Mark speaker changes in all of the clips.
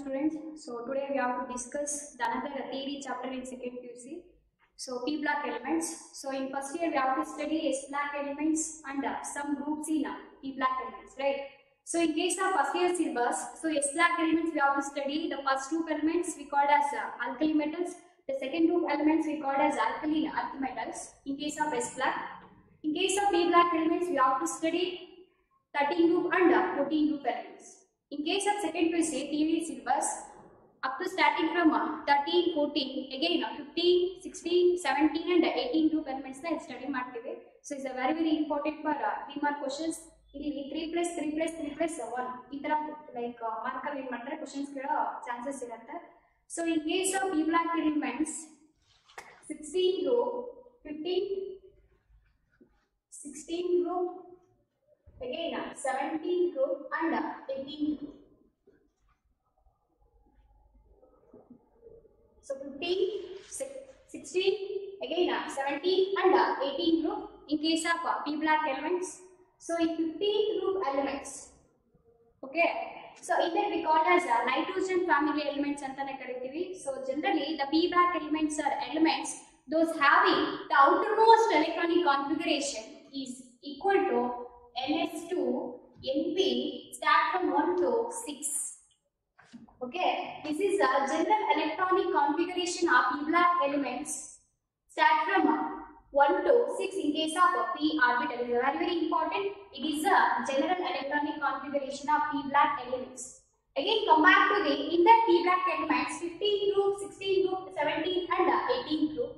Speaker 1: students. So today we have to discuss the another theory chapter in second QC. So P block elements. So in first year we have to study S block elements and some groups in P block elements, right? So in case of first year syllabus, so S block elements we have to study the first two elements we called as alkali metals. The second two elements we called as alkaline earth metals. In case of S block, in case of P block elements we have to study 13 group and 14 group elements. In case of second QC theory syllabus, up to starting from 13, 14, again 15, 16, 17 and 18 group elements na study ಮಾಡ್ತೀವಿ. So it's a very important for 3 mark questions. ಇಲ್ಲಿ 3 plus 3 plus 3 plus 1 ಈ ತರ like mark ಅಲ್ಲಿ ಏನು ಮಾಡ್ತಾರೆ questions ಕೇಳೋ chances ಇರುತ್ತೆ. So in case of P block elements 16 group, 15, 16 group, again 17 group and 18 group. So 15, 16, again 17 and 18 group in case of P block elements. So in 15 group elements, okay. So in that we call as nitrogen family elements antane karitivi. So generally the P block elements are elements those having the outermost electronic configuration is equal to NS2 NP start from 1 to 6. Okay, this is a general electronic configuration of P block elements start from 1 to 6 in case of P orbital. It is very important. It is a general electronic configuration of P block elements. Again come back to the in the P block elements 15 group, 16 group, 17 and 18 group.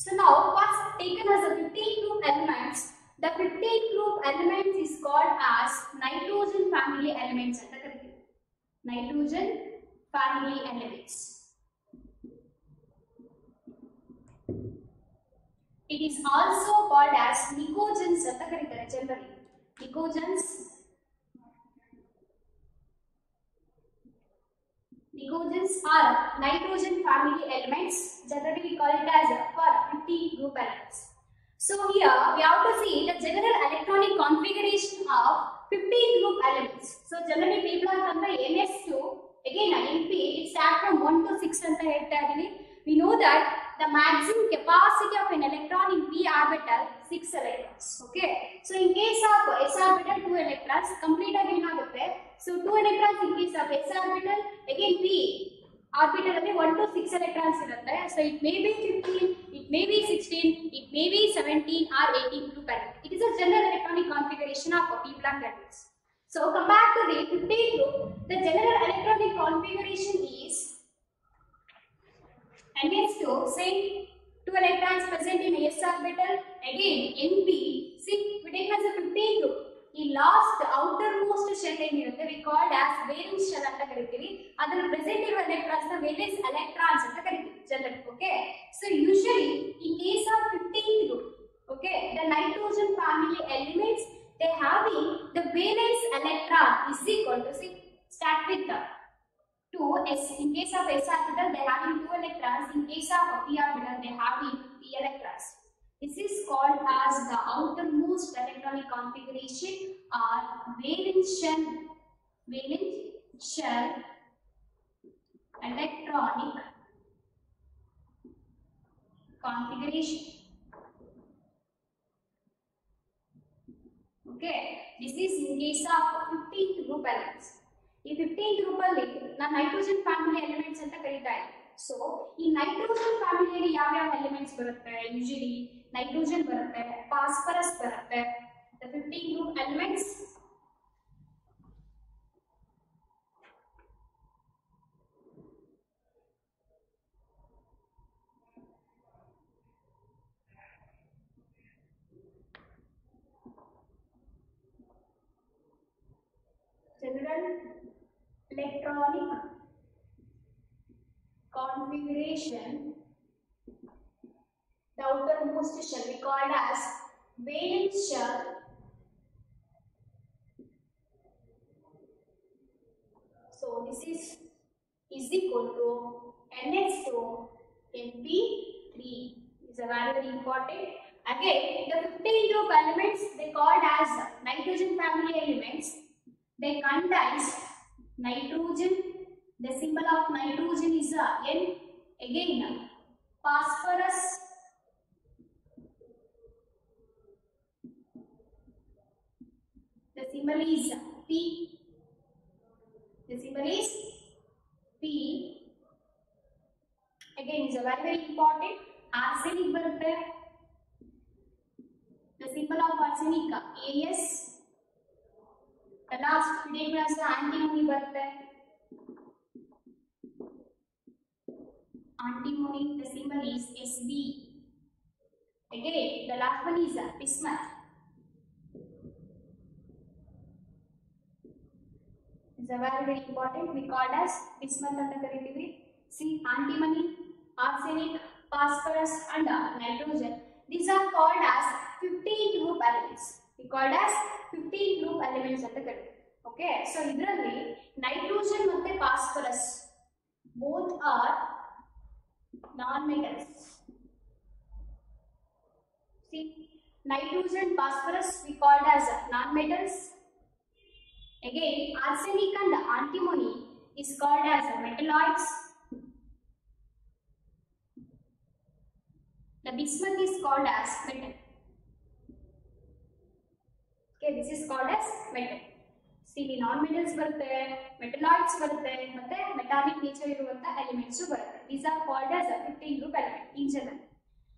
Speaker 1: So now first taken as a 15 group elements. The 15 group elements is called as nitrogen family elements. Nitrogen family elements. It is also called as nicogens. Generally, nicogens. Nicogens are nitrogen family elements. Generally, we call it as for 15 group elements. So here we have to see the general electronic configuration of 15 group elements. So generally P block and the NS2 again NP it starts from 1 to 6 anta ಹೇಳ್ತಾಯಿದೀವಿ. We know that the maximum capacity of an electron in P orbital 6 electrons. Okay. So in case of S orbital 2 electrons complete agi enagutte. So 2 electrons in case of S orbital again P orbital ಅಲ್ಲಿ 1 to 6 electrons ಇರುತ್ತೆ. So it may be 15, it may be 16, it may be 17 or 18 group element. It is a general electronic configuration of P block elements. So come back to the 15 group. The general electronic configuration is NS2, say 2 electrons present in S orbital. Again NP, see we take as a 15 group. The last outermost shell ಏನಿರುತ್ತೆ we called as valence shell ಅಂತ ಕರಿತೀವಿ. ಅದರ present ಇರುವ electrons ನ valence electrons ಅಂತ ಕರಿತೀವಿ generally. Okay. So usually in case of 15th group, okay, the nitrogen family elements they having the valence electron is equal to, see, start with 2 S. In case of S orbital they having 2 electrons. In case of P orbital they having 3 electrons. This is called as the outermost electronic configuration or valence shell electronic configuration. Okay, this is in case of 15th group elements. In 15th group alli na nitrogen family elements anta karita idde. So in nitrogen family alli yav elements barutte? Usually nitrogen barutte, phosphorus barutte. The 15 group elements general electronic configuration, the outermost shell we called as valence shell. So this is equal to NS2 NP3. Is a very important. Again, the 15 group elements they called as nitrogen family elements. They contain nitrogen, The symbol of nitrogen is a N. Again, phosphorus. The symbol is P. The symbol is P. Again, is a very important. Arsenic bರುತ್ತೆ. The symbol of arsenic AS. The last fidelius antimony bರುತ್ತೆ. Antimony, the symbol is Sb. Again, the last one is bismuth. It's a very important. We called as bismuth and the corrective. See, antimony, arsenic, phosphorus, and nitrogen. These are called as 15 group elements. We called as 15 group elements and the corrective. Okay, so idralli nitrogen and phosphorus both are non-metals. See, nitrogen, phosphorus we called as non-metals. Again, arsenic and antimony is called as metalloids. The bismuth is called as metal. Okay, this is called as metal. See, non-metals barutte, metalloids barutte, matte metallic nature iruvanta elements barutte. These are called as 15 group element in general.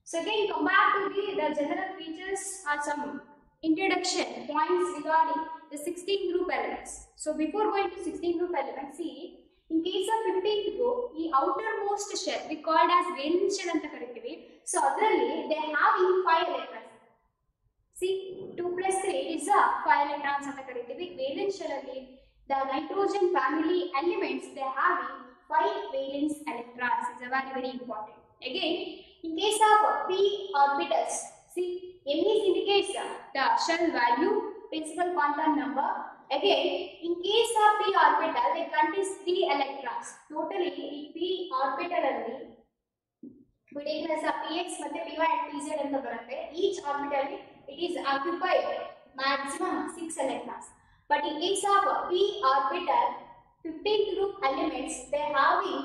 Speaker 1: So again, come back to the general features or some introduction points regarding the 16 group elements. So before going to 16 group elements, see, in case of 15th group, the outermost shell we called as valence shell anta karittivi. So adralli they having 5 electrons. See, 2 plus 3 is 5 electrons anta karittivi. Valence shell alli the nitrogen family elements they having 5 valence electrons. Is very important. Again, in case of p orbitals, see, M is indicates the shell value, principal quantum number. Again, in case of p orbital, they contains 3 electrons. Totally, in p orbital alli we take as px matte py and pz anta barutte. Each orbital it is occupied maximum 6 electrons. But in case of p orbital, 15th group elements they having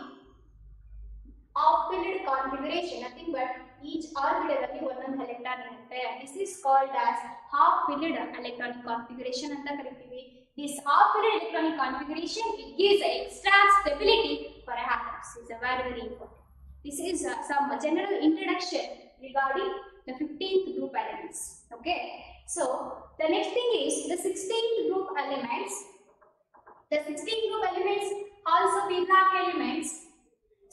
Speaker 1: half-filled configuration, nothing but each orbital alli one electron irutte. This is called as half-filled electronic configuration anta karittivi. This half-filled electronic configuration it gives extra stability for atoms. Is very important. This is some general introduction regarding the 15th group elements. Okay. So the next thing is the 16th group elements. The 16th group elements also p block elements.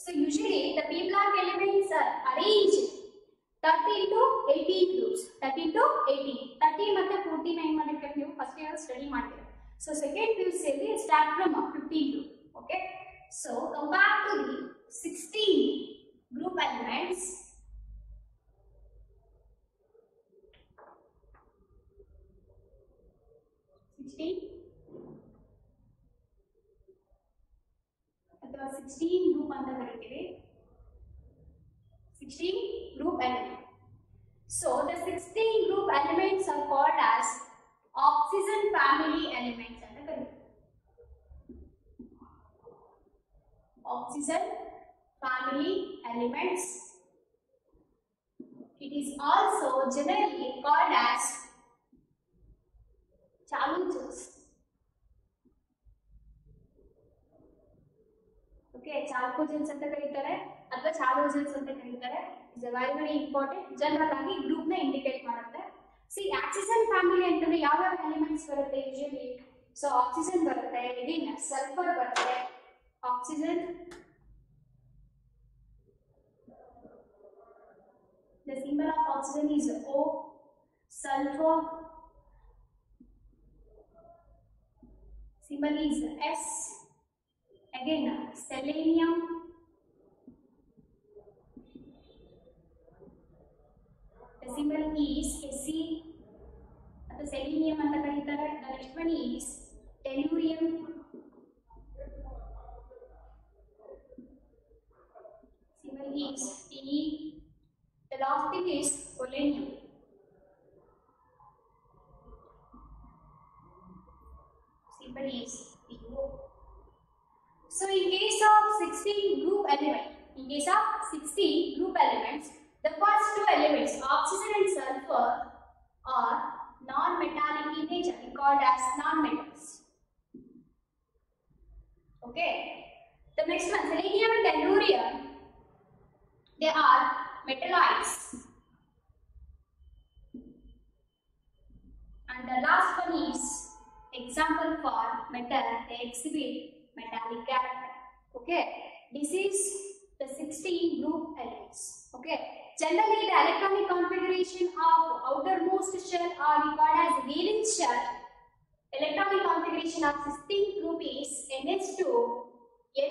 Speaker 1: So usually the p block elements are arranged 13 to 18 groups. 13 to 18. 13 matte 49 madike ನೀವು first year study ಮಾಡ್ತೀರಾ. So second phase ಅಲ್ಲಿ start from 15 group. Okay. So come back to the 16 group elements. ಅಥವಾ 16 group ಅಂತ ಕರೀತೀವಿ. 16 group element. So the 16 group elements are called as oxygen family elements ಅಂತ ಕರೀತೀವಿ. Oxygen family elements. It is also generally called as challenges. Okay, chalcogens anta karitare athwa chalcogens anta karitare. Is a very important. General agi group na indicate ಮಾಡುತ್ತೆ. See, oxygen family ಅಂತಂದ್ರೆ ಯಾವ elements ಬರುತ್ತೆ usually? So oxygen ಬರುತ್ತೆ, again sulfur ಬರುತ್ತೆ. Oxygen, the symbol of oxygen is O. Sulfur, symbol is S. Again, selenium, the symbol is Sc. The selenium anta karitare. The next one is tellurium. Symbol is Te. The last thing is polonium. Symbol is Pu. So in case of 16 group elements, the first two elements, oxygen and sulfur, are non-metallic in nature, called as non-metals. Okay. The next one, selenium and tellurium, they are metalloids. And the last one is example for metal, they exhibit metallic character. Okay, this is the 16 group elements. Okay, generally the electronic configuration of outermost shell are called as valence shell. Electronic configuration of 16th group is NH2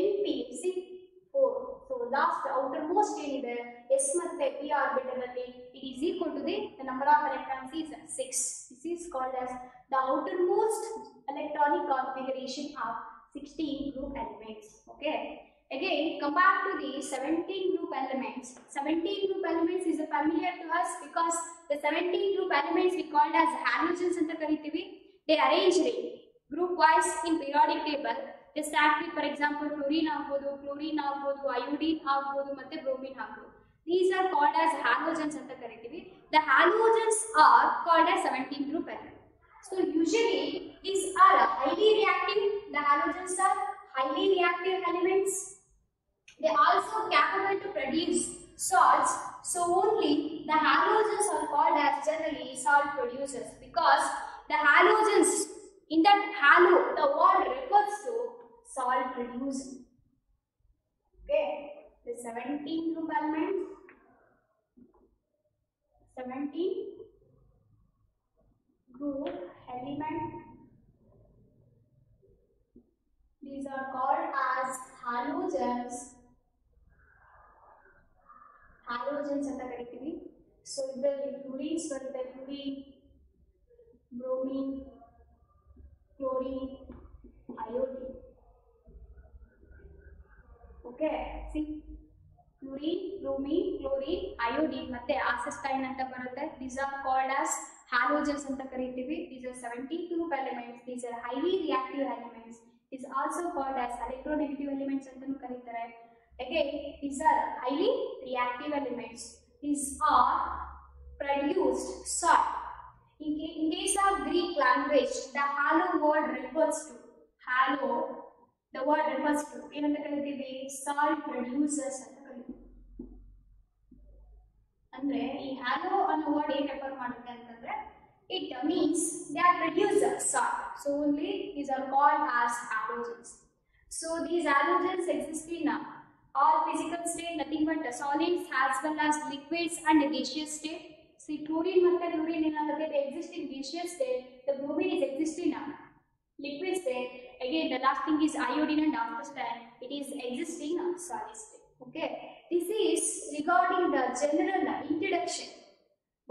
Speaker 1: NP4. So last outermost ಏನಿದೆ S ಮತ್ತೆ P orbital ಅಲ್ಲಿ it is equal to the number of electrons is 6. This is called as the outermost electronic configuration of 16 group elements. Okay. Again, come back to the 17 group elements. 17 group elements is familiar to us because the 17 group elements we called as halogens ಅಂತ ಕರೀತೀವಿ. They arranged group wise in periodic table. They start with, for example, chlorine agbodu, chlorine agbodu, iodine agbodu, matte bromine agbodu. These are called as halogens anta karitivi. The halogens are called as 17 group elements. So usually these are highly reactive. The halogens are highly reactive elements. They are also capable to produce salts. So only the halogens are called as generally salt producers, because the halogens, in that halo, the word refers to salt producing. Okay, the 17 group elements, 17 group element, these are called as halogens. Halogens anta ಕರೀತೀವಿ. So ಇದರಲ್ಲಿ fluorines ಬರುತ್ತೆ, fluorine, bromine, chlorine, iodine. Okay, see, fluorine, bromine, chlorine, iodine ಮತ್ತೆ acetylene ಅಂತ ಬರುತ್ತೆ. These are called as halogens ಅಂತ ಕರೀತೀವಿ. These are 17 group elements. These are highly reactive elements. Is also called as electronegative elements ಅಂತನೂ ಕರೀತಾರೆ. Again, these are highly reactive elements. These are produced salt. In case of Greek language, the halo word refers to halo. The word refers to ಏನಂತ ಕರೀತೀವಿ, salt producers ಅಂತ ಕರೀತೀವಿ. ಅಂದ್ರೆ ಈ halo ಅನ್ನೋ word ಏನು ರೆಫರ್ ಮಾಡುತ್ತೆ ಅಂತಂದ್ರೆ it means they are producers salt. So only these are called as halogens. So these halogens exist in all physical state, nothing but solids as well as liquids and gaseous state. See, chlorine ಮತ್ತೆ fluorine ಏನಾಗುತ್ತೆ, they exist in gaseous state. The bromine is exist in liquid state. Again, the last thing is iodine and acetylene. It is existing in solid state. Okay, this is regarding the general introduction.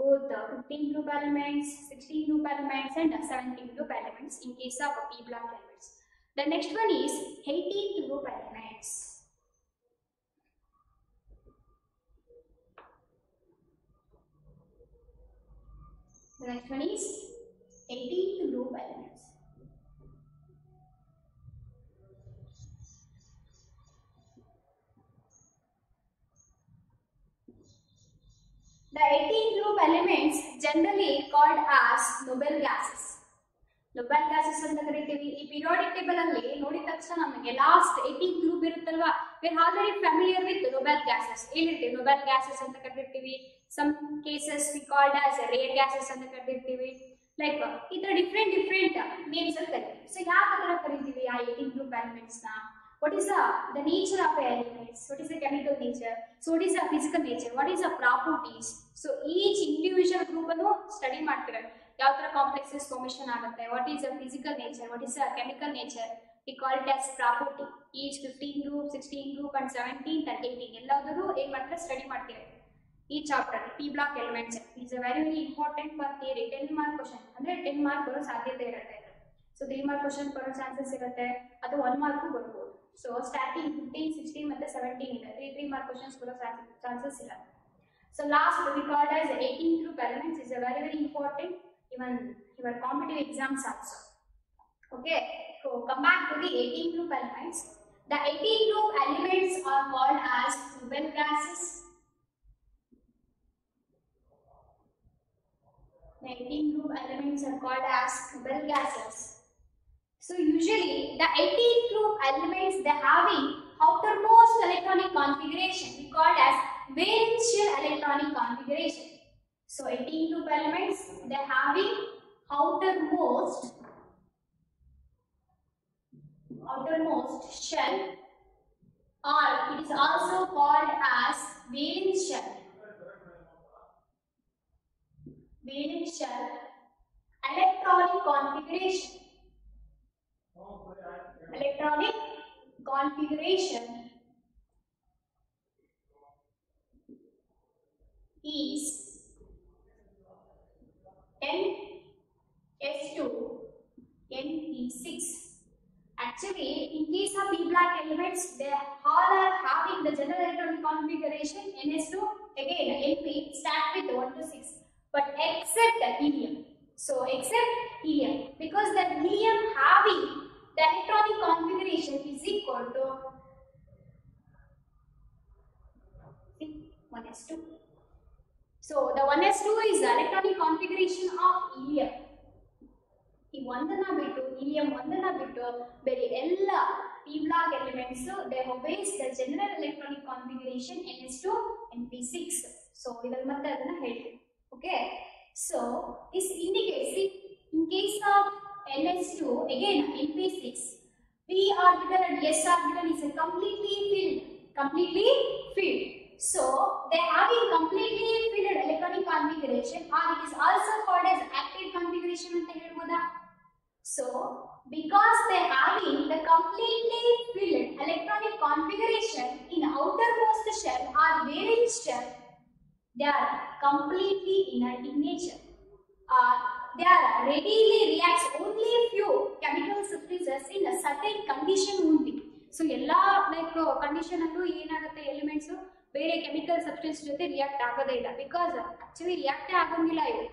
Speaker 1: Both the 15 group elements, 16 group elements, and 17 group elements in case of P block elements. The next one is 18 group elements. The next one is 18th group elements. The 18 group elements generally called as noble gases. Noble gases ಅಂತ ಕರೀತೀವಿ. ಈ periodic table ಅಲ್ಲಿ ನೋಡಿದ ತಕ್ಷಣ ನಮಗೆ last 18 group ಇರುತ್ತಲ್ವಾ, we are already familiar with noble gases. ಹೇಳಿರ್ತೀವಿ noble gases ಅಂತ ಕರೀತೀವಿ. Some cases we called as rare gases ಅಂತ ಕರೀತೀವಿ. Like ಈ ತರ different names ಅಲ್ಲಿ ಕರೀತೀವಿ. So ಯಾವ ತರ ಕರೀತೀವಿ ಆ 18 group elements ನ? What is the nature of elements? What is the chemical nature? So what is the physical nature? What is the properties? So each individual group ಅನ್ನು ಸ್ಟಡಿ ಮಾಡ್ತಾರೆ. ಯಾವ ತರ ಕಾಂಪ್ಲೆಕ್ಸಸ್ ಫಾರ್ಮೇಷನ್ ಆಗುತ್ತೆ, what is the physical nature, what is the chemical nature, we call it as property. Each 15 group, 16 group and 17 and 18 ಎಲ್ಲಾದರೂ ಏನು ಮಾಡ್ತಾರೆ, study ಮಾಡ್ತೀವಿ ಈ chapter. P block elements is very important for theory. 10 mark question ಅಂದ್ರೆ 10 mark ಬರೋ ಸಾಧ್ಯತೆ ಇರುತ್ತೆ. So 3 mark question ಬರೋ ಚಾನ್ಸಸ್ ಇರುತ್ತೆ, ಅದು 1 ಮಾರ್ಕ್ ಬರ್ಬೋದು. ಸೊ ಸ್ಟಾರ್ಟಿಂಗ್ 15, 16 ಮತ್ತೆ 17 ಇದೆ, 3 ಮಾರ್ಕ್ ಕ್ವಶನ್ಸ್ ಬರೋ ಚಾನ್ಸಸ್ ಇಲ್ಲ. So last we called as 18 group elements is a very important even your competitive exams also. Okay, so come back to the 18 group elements. The 18 group elements are called as noble gases. The 18 group elements are called as noble gases. So usually the 18 group elements, they having outermost electronic configuration we called as valence shell electronic configuration. So 18 group elements, they having outermost shell, or it is also called as valence shell. Valence shell electronic configuration. Electronic configuration is N(S2), Np6. Actually, in case of P black elements, they all are having the general electronic configuration Ns2, again Np start with 1 to 6, but except helium. So except helium, because the helium having the electronic configuration is equal to 1s2. So the 1s2 is the electronic configuration of helium. ಈ ಒಂದನ್ನ ಬಿಟ್ಟು helium ಒಂದನ್ನ ಬಿಟ್ಟು ಬೇರೆ ಎಲ್ಲ p block elements they obeys the general electronic configuration ns2 np6. So ಇವಾಗ ಮತ್ತೆ ಅದನ್ನ ಹೇಳ್ತೀನಿ. Okay, so this indicates in case of ns2 again np6, p orbital and s orbital is completely filled. So they have a completely filled electronic configuration, or it is also called as active configuration anta helboda. So because they having the completely filled electronic configuration in outermost shell or valence shell, they are completely inert in nature. They are readily reacts only few chemical substances in a certain condition only. So ella like condition allu enagutte elements ಬೇರೆ chemical substance ಜೊತೆ react ಆಗೋದೇ ಇಲ್ಲ, because actually ರಿಯಾಕ್ಟೇ ಆಗೋಂಗಿಲ್ಲ. ಇವು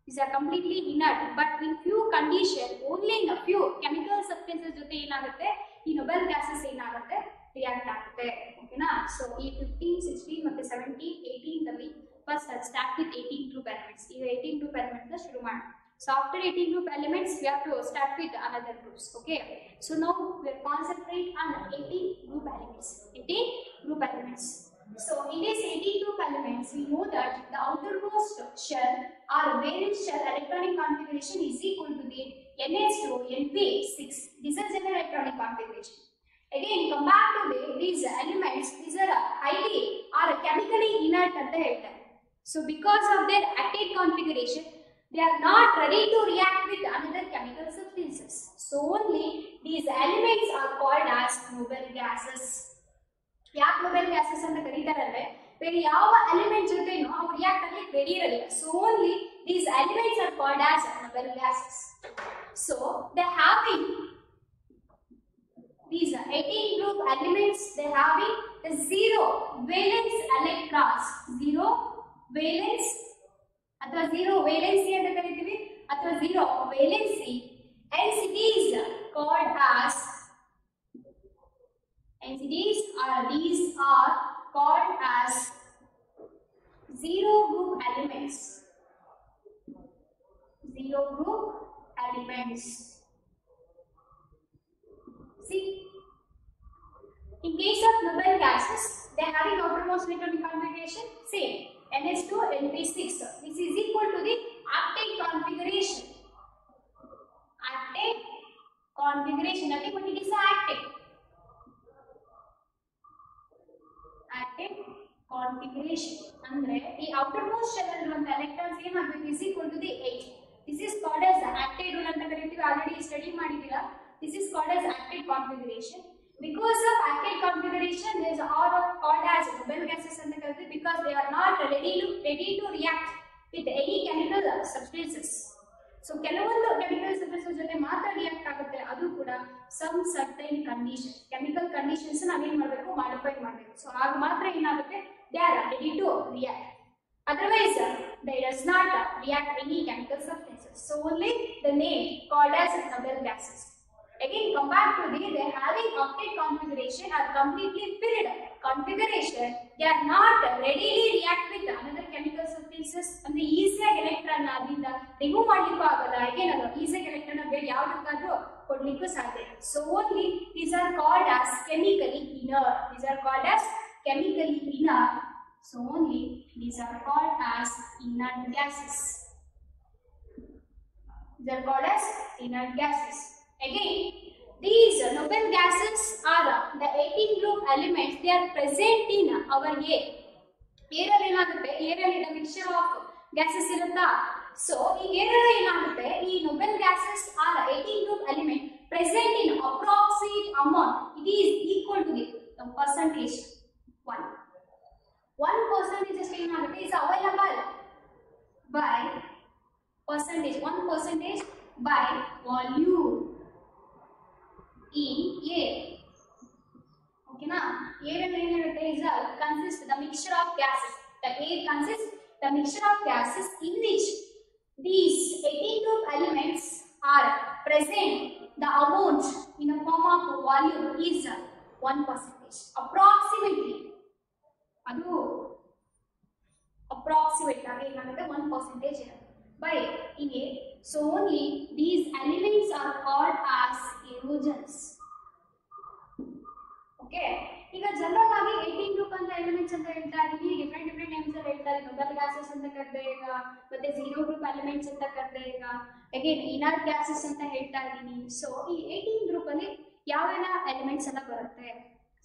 Speaker 1: is are completely inert, but in few condition only in few chemical substances ಜೊತೆ ಏನಾಗುತ್ತೆ, ಈ Nobel gases ಏನಾಗುತ್ತೆ ರಿಯಾಕ್ಟ್ ಆಗುತ್ತೆ. ಓಕೆನಾ? ಸೊ ಈ 15, 16 ಮತ್ತೆ 17, 18 ದಲ್ಲಿ first start with 18 group elements. ಈಗ 18 ಗ್ರೂಪ್ ಎಲಿಮೆಂಟ್ಸ್ ಶುರು ಮಾಡೋಣ. So after 18 group elements, we have to start with another groups. Okay. So now we will concentrate on 18 group elements. 18 group elements. So in these 18 group elements, we know that the outermost shell or valence shell electronic configuration is equal to the Ns2 Np6. This is general electronic configuration. Again, come back to these elements. These are highly or chemically inert anta heltare. So because of their active configuration, they are not ready to react with another chemical substances. So only these elements are called as noble gases. ಯಾಕೆ noble gases ಅಂತ ಕರೀತಾರೆ ಅಂದ್ರೆ ಬೇರೆ ಯಾವ element ಜೊತೆನೂ ಅವು react ಆಗಲಿಕ್ಕೆ ready ಇರಲ್ಲ. So only these elements are called as noble gases. So they having these 18 group elements, they having the zero valence electrons, zero valence ಅಥವಾ zero valency ಅಂತ ಕರೀತೀವಿ, ಅಥವಾ zero valency, hence it is called as, these are called as zero group elements. Zero group elements. See, in case of noble gases, they are having outermost electronic configuration same, Ns2 Np6. This is equal to the active configuration. Active configuration. Nothing but it is active. Active configuration. Andre the outermost shell iruvanತ electrons ಏನು ಆಗಬೇಕು is equal to the 8. This is called as active rule ಅಂತ ಕರೀತೀವಿ. Already study ಮಾಡಿದಿರಾ. This is called as active configuration. Because of active configuration, these are called as noble gases anta karithivi, because they are not ready to react with any chemical substances. So ಕೆಲವೊಂದು chemical substances ಜೊತೆ ಮಾತ್ರ react ಆಗುತ್ತೆ, ಅದು ಕೂಡ some certain condition, chemical conditions ನಾವು ಏನು ಮಾಡಬೇಕು, modify ಮಾಡಬೇಕು. ಸೊ ಆಗ ಮಾತ್ರ ಏನಾಗುತ್ತೆ, they are ready to react. Otherwise, they does not react any chemical substances. So only the name called as noble gases. Again, compared to the they having octet configuration are completely filled configuration, they are not readily react with another chemical substances and the easier electron adinda remove ಮಾಡಲಿಕ್ಕೂ ಆಗಲ್ಲ. again ಅದು easier electron ಬೇರೆ ಯಾವುದಕ್ಕಾದ್ರೂ ಕೊಡ್ಲಿಕ್ಕೂ ಸಾಧ್ಯ. So only these are called as chemically inert. These are called as chemically inert. So only these are called as inert gases. These are called as inert gases. Again, these noble gases are the 18 group elements. They are present in our air. Air alli enagutte, air alli the mixture of gases irutta. So in air alli enagutte, ee noble gases are 18 group element present in approximate amount. It is equal to the percentage 1. 1% is available by percentage, 1% by volume in air. Okay na? Air is consists the mixture of gases. The air consists the mixture of gases in which these 18 group elements are present. The amount in a form of volume is 1%. Approximately. Adu approximate again 1% by in air. So only these elements are called as halogens. Okay. ಈಗ general ಆಗಿ 18 group ಅಂತ elements ಅಂತ ಹೇಳ್ತಾ ಇದೀವಿ, different names ಅಲ್ಲಿ ಹೇಳ್ತಾ ಇದೀವಿ. Nobel gases ಅಂತ ಕರೆದೆ ಈಗ, ಮತ್ತೆ ಝೀರೋ ಗ್ರೂಪ್ ಎಲಿಮೆಂಟ್ಸ್ ಅಂತ ಕರೆದೆ ಈಗ, ಅಗೇನ್ ಇನರ್ಟ್ ಗ್ಯಾಸಸ್ ಅಂತ ಹೇಳ್ತಾ ಇದೀನಿ. ಸೊ ಈ 18 ಗ್ರೂಪ್ ಅಲ್ಲಿ ಯಾವೆಲ್ಲ ಎಲಿಮೆಂಟ್ಸ್ ಎಲ್ಲ ಬರುತ್ತೆ?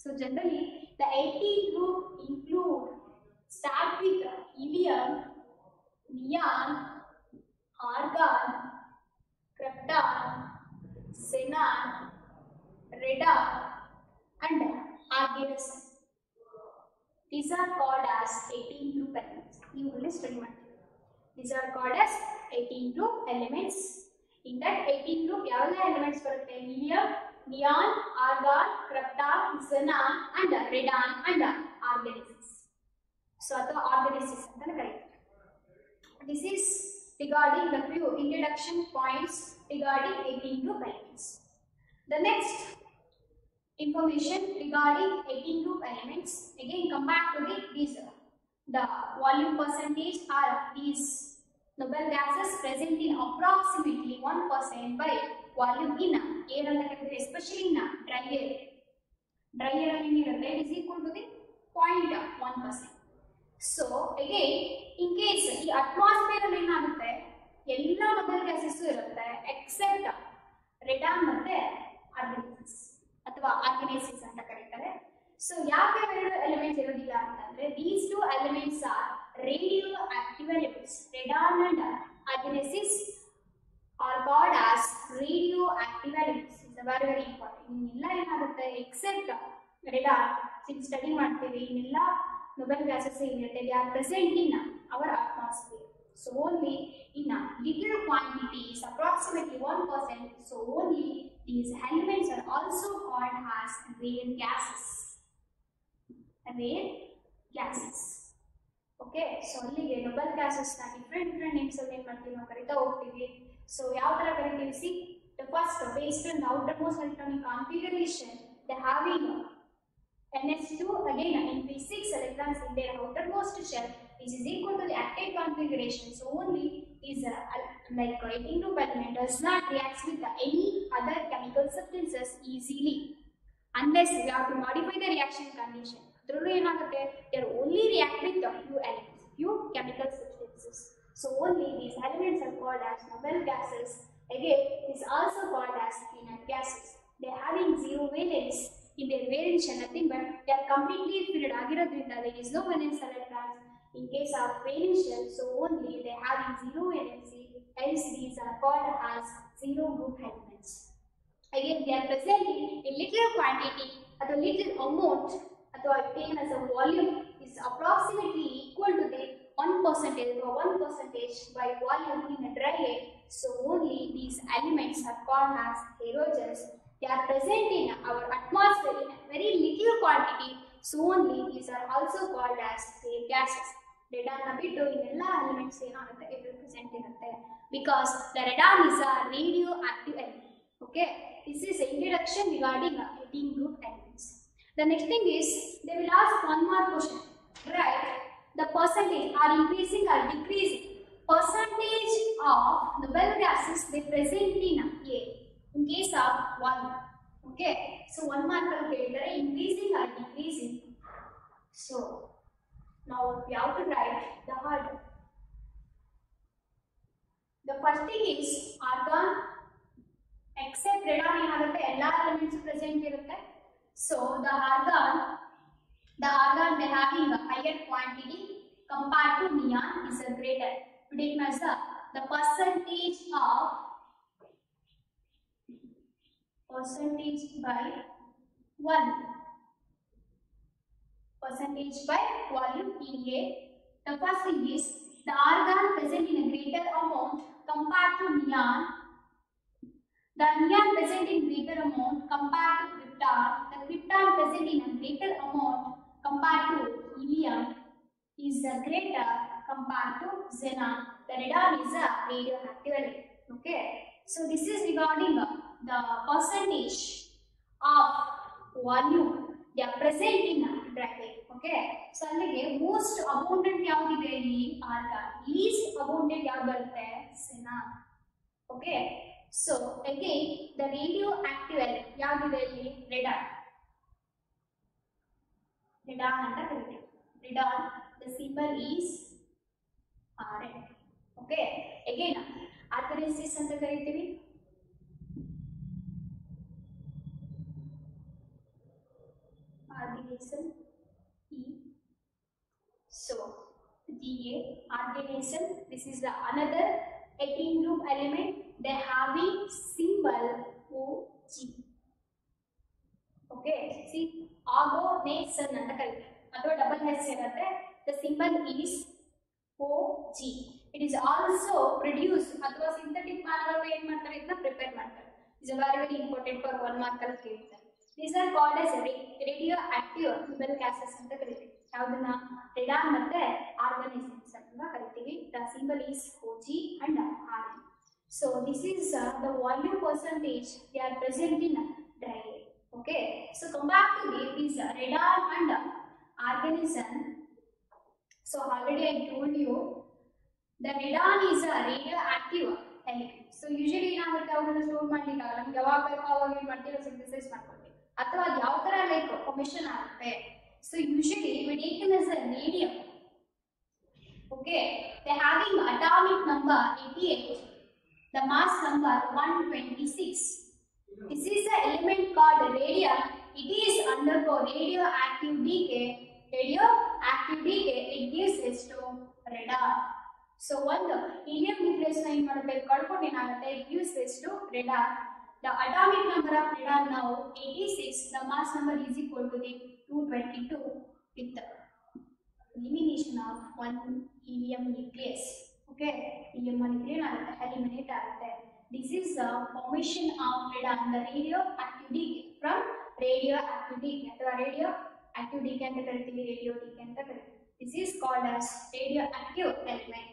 Speaker 1: So generally the 18 group include start with helium, neon, argon, krypton, xenon, radon and argon. These are called as 18 group elements. You will study one. These are called as 18 group elements. In that 18 group, yavalla elements barutte? Helium, neon, argon, krypton, xenon and radon and argon. So the organisms antanu kariyare. This is regarding the few introduction points regarding 18 group elements. The next information regarding 18 group elements, again come back to the volume percentage are these noble gases present in approximately 1% by volume in air anta kariyare, especially in dry air. Dry air alli ಏನಿರುತ್ತೆ is equal to the 0.1%. So again, in case ಈ atmosphere ಅಲ್ಲಿ ಏನಾಗುತ್ತೆ, ಎಲ್ಲ noble gases ಇರುತ್ತೆ accept Radeon ಮತ್ತೆ organisers ಅಥವಾ organisers ಅಂತ ಕರೀತಾರೆ. ಸೊ ಯಾಕೆ ಎರಡು ಎಲಿಮೆಂಟ್ಸ್ ಇರೋದಿಲ್ಲ ಅಂತಂದ್ರೆ these two elements are radioactive elements. Radon and argonics are called as radioactive elements. It's very very important. ಇನ್ನೆಲ್ಲ ಏನಾಗುತ್ತೆ ಎಕ್ಸೆಪ್ಟ್ ರೆಡಾನ್ ಸ್ಟಡಿ ಮಾಡ್ತೀವಿ, ಇನ್ನೆಲ್ಲ noble gases they are present in our atmosphere. So only in little quantities, approximately 1%. So only these elements are also called as rare gases. Rare gases. Okay. So only noble gases na different names alli marthi ನಾವು ಕರೀತಾ ಹೋಗ್ತೀವಿ. So ಯಾವ ತರ ಕರೀತೀವಿ? See, the first based on the outermost electronic configuration, they having NS2 again NP6 electrons in their outermost shell, which is equal to the active configuration. So only is like 18 group element does not react with any other chemical substances easily unless we have to modify the reaction condition. Through ಏನಾಗುತ್ತೆ, they are only react with the few elements, few chemical substances. So only these elements are called as noble gases. Again, is also called as inert gases. They are having zero valence in their valence, nothing but they are completely filled ಆಗಿರೋದ್ರಿಂದ there is no valence electrons in case of valence shell. So only they are having zero valency, hence these are called as zero group elements. Again, they are present in little quantity at a little amount ಅಥವಾ taken as a volume is approximately equal to the 1% or 1% by volume in a dry air. So only these elements are called as halogens. They are present in our atmosphere in a very little quantity. So only these are also called as rare gases. Radon abittu in ella elements enagutte it present irutte because the radon is a radioactive element. Okay, this is introduction regarding 18 group elements. The next thing is they will ask one more question. Right, the percentage are increasing or decreasing. Percentage of the well gases they present in A in case of 1. Okay, so 1 mark increasing or decreasing. So now we have to write the order. The first thing is argon. Except radon ಏನಾಗುತ್ತೆ ಎಲ್ಲ elements present ಇರುತ್ತೆ. So the argon they having a higher quantity compared to neon is a greater. We take as the percentage by 1. Percentage by volume in A. The first thing is the argon present in a greater amount compared to neon. The neon present in greater amount compared to krypton. The krypton present in a greater amount compared to helium is greater compared to xenon. The radon is a radioactive element. Okay. So this is regarding the percentage of volume they are present in dry air. Okay. So allige most abundant yavude ಇಲ್ಲಿ argon, least abundant yavu barutte xenon. Okay. So again the radioactive element yavude ಇಲ್ಲಿ radon. Radon anta ಕರೀತೀವಿ. Radon, the symbol is Rn. Okay. Again argonesis anta ಕರೀತೀವಿ. Argination E. So Da, argination. This is the another 18 group element. They having symbol Og. Okay. See, argonation anta ಕರೀತೀವಿ. ಅಥವಾ double S ಇರುತ್ತೆ. The symbol is Og. It is also produced ಅಥವಾ synthetic ಮಾರ್ಗದಲ್ಲಿ ಏನು ಮಾಡ್ತಾರೆ ಇದನ್ನ prepare ಮಾಡ್ತಾರೆ. Is very important for 1 mark ಅಲ್ಲಿ ಕೇಳ್ತಾರೆ. These are called as radioactive well gases ಅಂತ ಕರೀತೀವಿ. ಯಾವುದನ್ನ radon ಮತ್ತೆ argonesins ಅಂತ ಕರೀತೀವಿ. The symbol is Og and Rn. So this is the volume percentage they are present in dry air. Okay. So come back to this radon and argonism. So already I told you the radon is a radioactive element. So usually ಏನಾಗುತ್ತೆ ಅವನ್ನ store ಮಾಡ್ಲಿಕ್ಕೆ ಆಗಲ್ಲ. ನಮ್ಗೆ ಯಾವಾಗ ಬೇಕೋ ಅವಾಗ ಏನು ಮಾಡ್ತೀವಿ ಸಿಂಥೆಸೈಸ್ ಮಾಡ್ಕೊಳ್ತೀವಿ ಅಥವಾ ಯಾವ ತರ ಲೈಕ್ ಫಾರ್ಮೇಷನ್ ಆಗುತ್ತೆ. So usually we take it as a radium. Okay, they having atomic number 88, the mass number 126. This is the element called radium. It is undergo radioactive decay. Radioactive decay, it gives rise to radon. So ಒಂದು helium nucleus ನ ಏನು ಮಾಡುತ್ತೆ ಕಳ್ಕೊಂಡು ಏನಾಗುತ್ತೆ it gives rise to radon. The atomic number of radon now 86. The mass number is equal to the 222 with the elimination of one helium nucleus. Okay, helium molecule eliminate ಆಗುತ್ತೆ. This is the formation of radon, the radioactive decay from radioactive decay ಅಥವಾ radioactive decay ಅಂತ ಕರೀತೀವಿ, radio decay ಅಂತ ಕರೀತೀವಿ. This is called as radioactive element.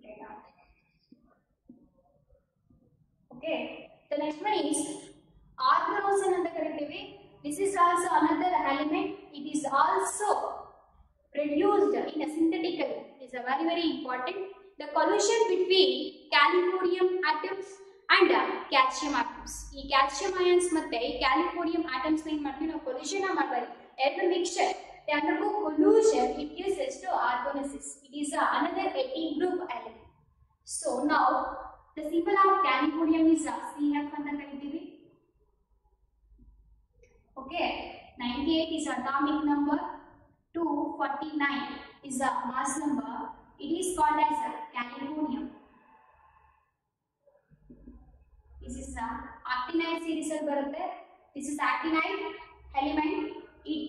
Speaker 1: Radon. Okay. The next one is argonausin anta karithivi. This is also another element. It is also produced in a synthetically. It is a very important. The collision between californium atoms and calcium atoms. ಈ calcium ions ಮತ್ತೆ ಈ californium atoms ನ ಏನು ಮಾಡ್ತೀವಿ ನಾವು collision ಮಾಡಬಾರದು. ಎರಡು mixture. They undergo collision. It gives rise to argonesis. It is another 18 group element. So now the symbol of californium is CF anta karithivi. Okay, 98 is atomic number, 249 is the mass number. It is called as californium. This is actinide series ಅಲ್ಲಿ ಬರುತ್ತೆ. This is actinide element. It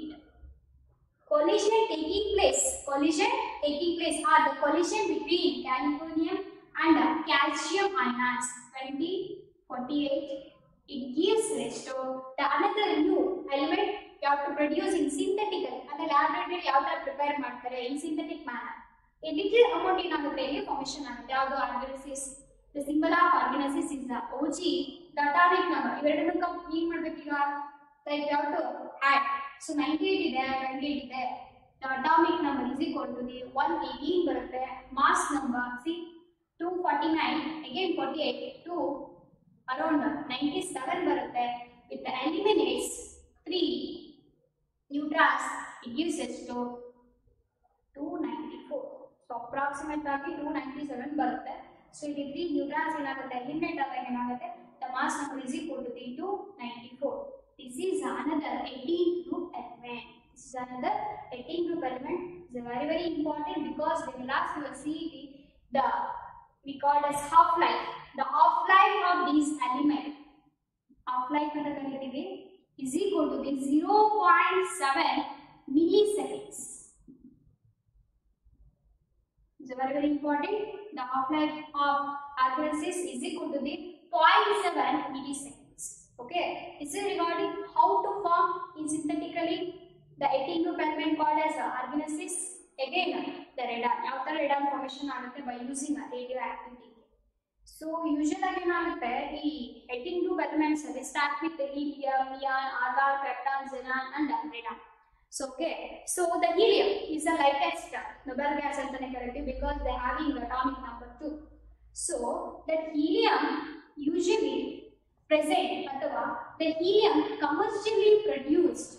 Speaker 1: collision taking place or the collision between californium and calcium ions 2048. It gives rise to the another new element you have to produce in synthetical and the laboratory ಯಾವ ತರ prepare ಮಾಡ್ತಾರೆ in synthetic manner. A little amount ಏನಾಗುತ್ತೆ ಇಲ್ಲಿ formation ಆಗುತ್ತೆ. ಯಾವುದು argonesis. The symbol of argonesis is the Og. the atomic number ಇವೆರಡನ್ನೂ ಏನು ಮಾಡಬೇಕು ಈಗ like we have to add so 98 ಇದೆ 28 ಇದೆ the atomic number is equal to the 118 ಬರುತ್ತೆ mass number see 249 again 48 to around 97 ಬರುತ್ತೆ with the eliminates 3 neutrons it gives us to 294 so approximate ಆಗಿ 297 ಬರುತ್ತೆ so ಇಲ್ಲಿ 3 neutrons ಏನಾಗುತ್ತೆ eliminate ಆದಾಗ ಏನಾಗುತ್ತೆ the mass number is equal to 294 this is another 18th group element this is another 18th group element is very important because when last you will see the we call as half life the half life of these element half life anta karitive is equal to the 0.7 milliseconds is very important the half life of argon-6 is equal to the 0.7 milliseconds okay this is regarding how to form in synthetically the 18 group element called as argon-6 again the radon ಯಾವ ತರ radon formation ಆಗುತ್ತೆ by using radioactivity so usually ಏನಾಗುತ್ತೆ ಈ 18 group elements they start with the helium neon argon krypton xenon and radon so okay so the helium is the lightest noble gas ಅಂತಾನೆ ಕರೀತೀವಿ because they having the atomic number 2 so that helium usually present ಅಥವಾ the helium commercially produced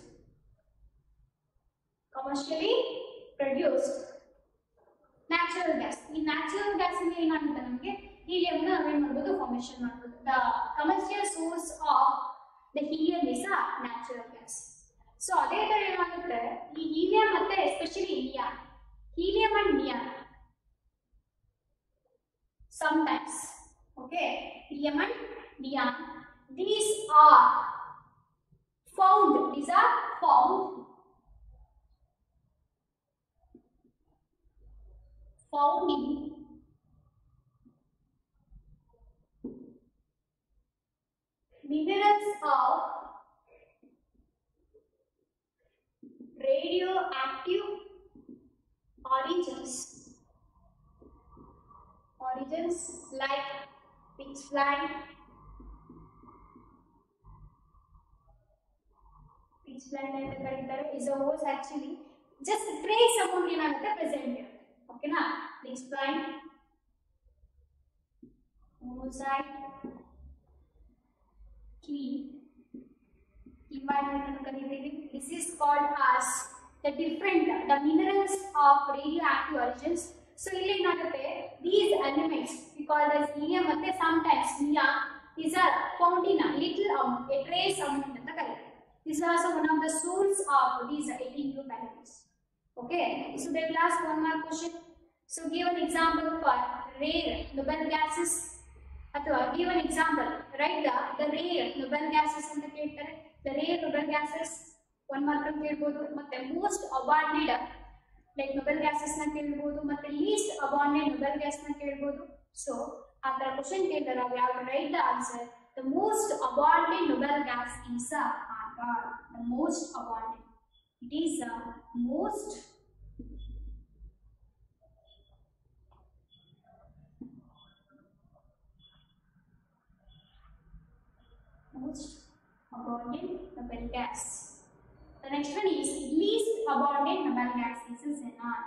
Speaker 1: natural gas ಈ natural gas ಇಂದ ಏನಾಗುತ್ತೆ ನಮಗೆ helium ನ ನಾವೇನ್ ಮಾಡಬಹುದು ಫಾರ್ಮೇಷನ್ ಮಾಡಬಹುದು the commercial source of the helium is a natural gas so ಅದೇ ತರ ಏನಾಗುತ್ತೆ ಈ helium ಮತ್ತೆ especially neon helium and neon sometimes okay helium and neon these are found in minerals of radioactive origins like pitchblende ಅಂತ ಕರೀತಾರೆ is a was actually just trace amount ಏನಾಗುತ್ತೆ present ಇರುತ್ತೆ ಓಕೆನಾ pitchblende monazite environment ಕರೀತೀವಿ this is called as the minerals of radioactive origins so ಇಲ್ಲಿ ಏನಾಗುತ್ತೆ these elements we call as helium ಮತ್ತೆ sometimes neon these are found in a little amount a trace amount ಅಂತ ಕರೀತಾರೆ this is also one of the source of these 18 group elements okay so they will ask one more question so give an example for rare noble gases ಅಥವಾ give an example write the rare noble gases ಅಂತ ಕೇಳ್ತಾರೆ the rare noble gases one mark ಅಂತ ಕೇಳಬಹುದು ಮತ್ತೆ most abundant like noble gases ನ ಕೇಳಬಹುದು ಮತ್ತೆ least abundant noble gas ನ ಕೇಳಬಹುದು so ಆ ತರ ಕ್ವೆಶ್ಚನ್ ಕೇಳಿದಾಗ we have to write the answer the most abundant noble gas is argon the most abundant it is the most abundant noble gas. The next one is least abundant noble gas is xenon.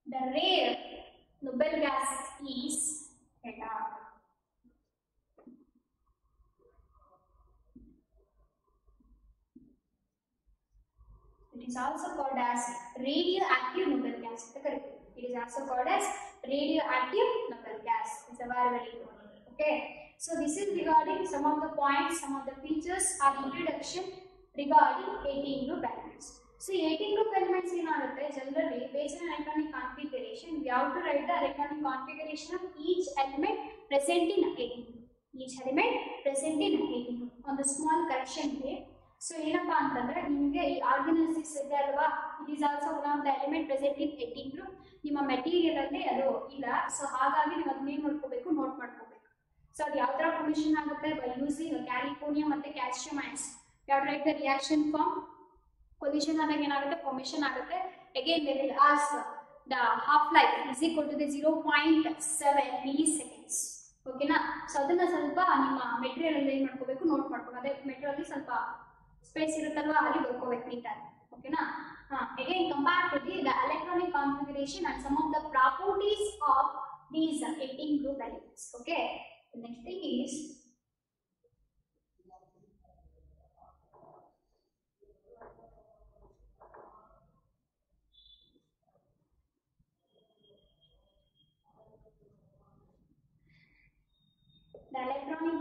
Speaker 1: The rare noble gas is radon. It is also called as radioactive noble gas. It is also called as radioactive noble gas. It's a very important. Okay. So this is regarding some of the points, some of the features or introduction regarding 18 group elements. So 18 group elements generally based on electronic configuration, we have to write the electronic configuration of each element present in 18 group. Each element present in 18 group. On the small correction here. So ಏನಪ್ಪ ಅಂತಂದ್ರೆ ನಿಮಗೆ ಈ ಆರ್ಗನೈಸಿಸ್ ಇದೆ ಅಲ್ವಾ it is also one of the element present in 18 group ನಿಮ್ಮ material ಅಲ್ಲಿ ಅದು ಇಲ್ಲ ಸೊ ಹಾಗಾಗಿ ನೀವು ಅದನ್ನ ಏನು ಮಾಡ್ಕೋಬೇಕು ನೋಟ್ ಮಾಡ್ಕೋಬೇಕು ಸೊ ಅದು ಯಾವ ತರ ಫಾರ್ಮೇಷನ್ ಆಗುತ್ತೆ ಬೈ ಯೂಸಿಂಗ್ ಕ್ಯಾಲಿಫೋರ್ನಿಯಾ ಮತ್ತೆ ಕ್ಯಾಲ್ಸಿಯಂ ಅಯಾನ್ಸ್ ಯಾವ write the reaction form pollution ಆದಾಗ ಏನಾಗುತ್ತೆ, ಫಾರ್ಮೇಷನ್ ಆಗುತ್ತೆ. Again they will ask the half life is equal to the 0.7 milliseconds. ಓಕೆನಾ. ಸೊ ಅದನ್ನ ಸ್ವಲ್ಪ ನಿಮ್ಮ ಮೆಟೀರಿಯಲ್ ಅಲ್ಲಿ ಏನ್ ಮಾಡ್ಕೋಬೇಕು, ನೋಟ್ ಮಾಡ್ಕೋಬೇಕು. ಅದೇ ಮೆಟೀರಿಯಲ್ ಅಲ್ಲಿ ಸ್ವಲ್ಪ ಸ್ಪೇಸ್ ಇರುತ್ತಲ್ವಾ, ಅಲ್ಲಿ ಬರ್ಕೋಬೇಕು ನೀಟಾಗಿ. ಓಕೆನಾ. Again compare to the electronic configuration and some of the properties of these 18 group elements. Okay. The next thing is the electronic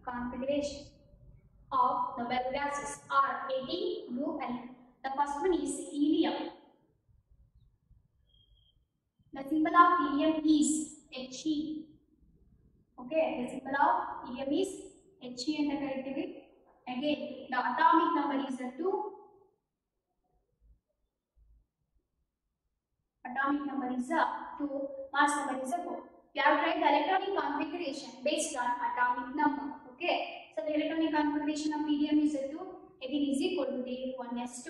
Speaker 1: configuration of noble gases are 18 group elements. The first one is helium. The symbol of helium is He. Okay, the symbol of helium is He and the characteristic. Again, the atomic number is 2. Atomic number is 2. Mass number is 4. We have tried the electronic configuration based on atomic number. Okay, so the electronic configuration of helium is 2. Again, is equal to the 1s2.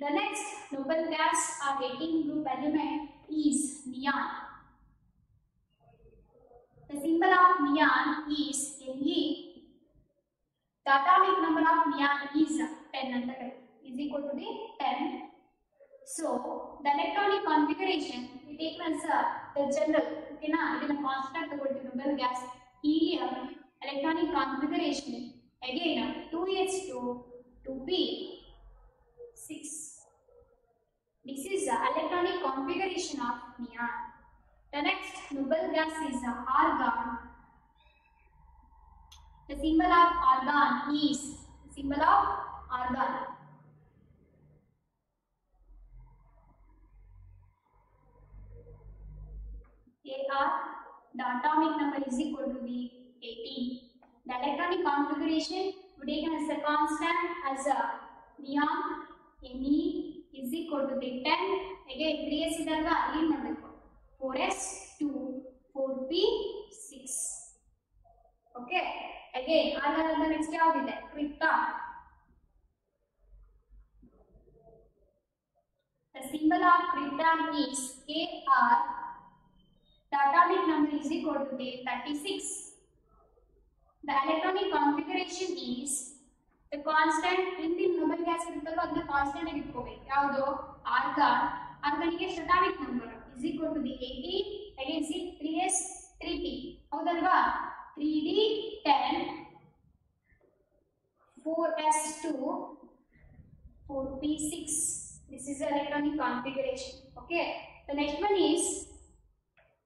Speaker 1: The next noble gas or 18 group element is neon. The symbol of neon is Ne. The atomic number of neon is 10 is equal to the 10. So the electronic configuration we take as the general. Okay na, it is a constant about the noble gas helium. Electronic configuration again 2s2 2p6. This is the electronic configuration of neon. The next noble gas is argon. The symbol of argon is Ar. The atomic number is equal to the 18. The electronic configuration we take as a constant as a neon. Ne is equal to the 10. Again 3s idalva, ಏನು ಮಾಡಬೇಕು, 4s2 4p6. Okay. Again argon the next ಯಾವ್ದಿದೆ, krypton. The symbol of krypton is Kr. The atomic number is equal to 36. The electronic configuration is the constant in the noble gas ಇರುತ್ತಲ್ಲ ಅದನ್ನ constant ಆಗಿ ಇಟ್ಕೋಬೇಕು. ಯಾವುದು, argon. argon ಗೆ atomic number is equal to the 18. again see 3s 3p ಹೌದಲ್ವಾ, 3d 10 4s2 4p6. this is the electronic configuration. Okay, the next one is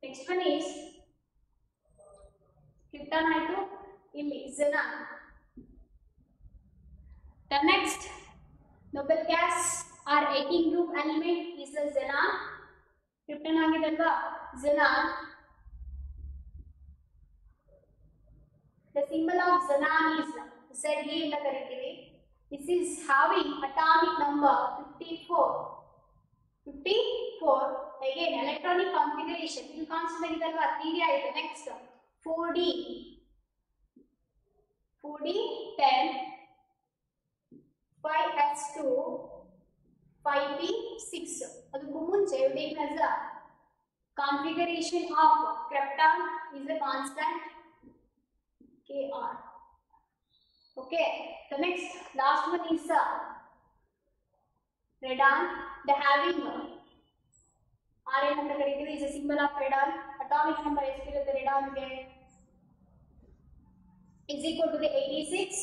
Speaker 1: krypton ಆಯ್ತು, ಇಲ್ಲಿ xenon. The next noble gas or 18 group element is the xenon. krypton ಆಗಿದಲ್ವಾ, xenon. The symbol of xenon is Ze ಅಂತ ಕರೀತೀವಿ. This is having atomic number 54. Again electronic configuration ಇದು constant ಆಗಿದಲ್ವಾ, 3d ಆಯ್ತು. next 4d 10 5s2 5p6. ಅದಕ್ಕೂ ಮುಂಚೆ take as a configuration of krypton is a constant Kr. Okay, the next last one is radon. The having Rn ಅಂತ ಕರೀತೀವಿ is a symbol of radon. atomic number ಎಷ್ಟಿರುತ್ತೆ radon ಗೆ is equal to the 86.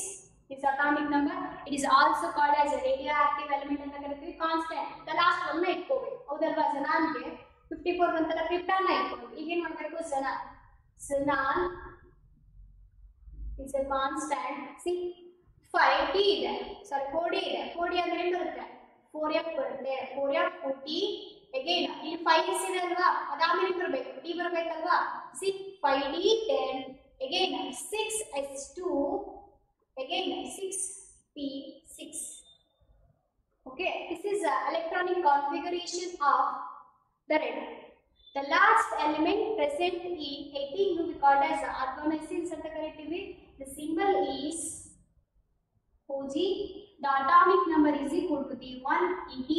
Speaker 1: Its atomic number. It is also called as a radioactive element ಅಂತ ಕರೀತೀವಿ. constant. the last one ನ ಇಟ್ಕೋಬೇಕು, ಹೌದಲ್ವಾ. xenon ಗೆ 54 ಬಂತಲ್ಲ, krypton ನ ಇಟ್ಕೋಬೇಕು. ಈಗ ಏನು ಮಾಡಬೇಕು, xenon is a constant. see 5d ಇದೆ, sorry 4d ಇದೆ. 4d ಅಂದ್ರೆ ಏನು ಬರುತ್ತೆ, 4f ಬರುತ್ತೆ. 4f 4t. again ಇಲ್ಲಿ 5s ಇದೆ ಅಲ್ವಾ, ಅದಾದ್ಮೇಲೆ ಬರಬೇಕು, t ಬರಬೇಕಲ್ವಾ. see 5d 10 again 6s2 again 6p6. Okay, this is the electronic configuration of the radar. The last element present in 18 group called as organometalls anta karitivi. The symbol is OG. The atomic number is equal to the 1 ED.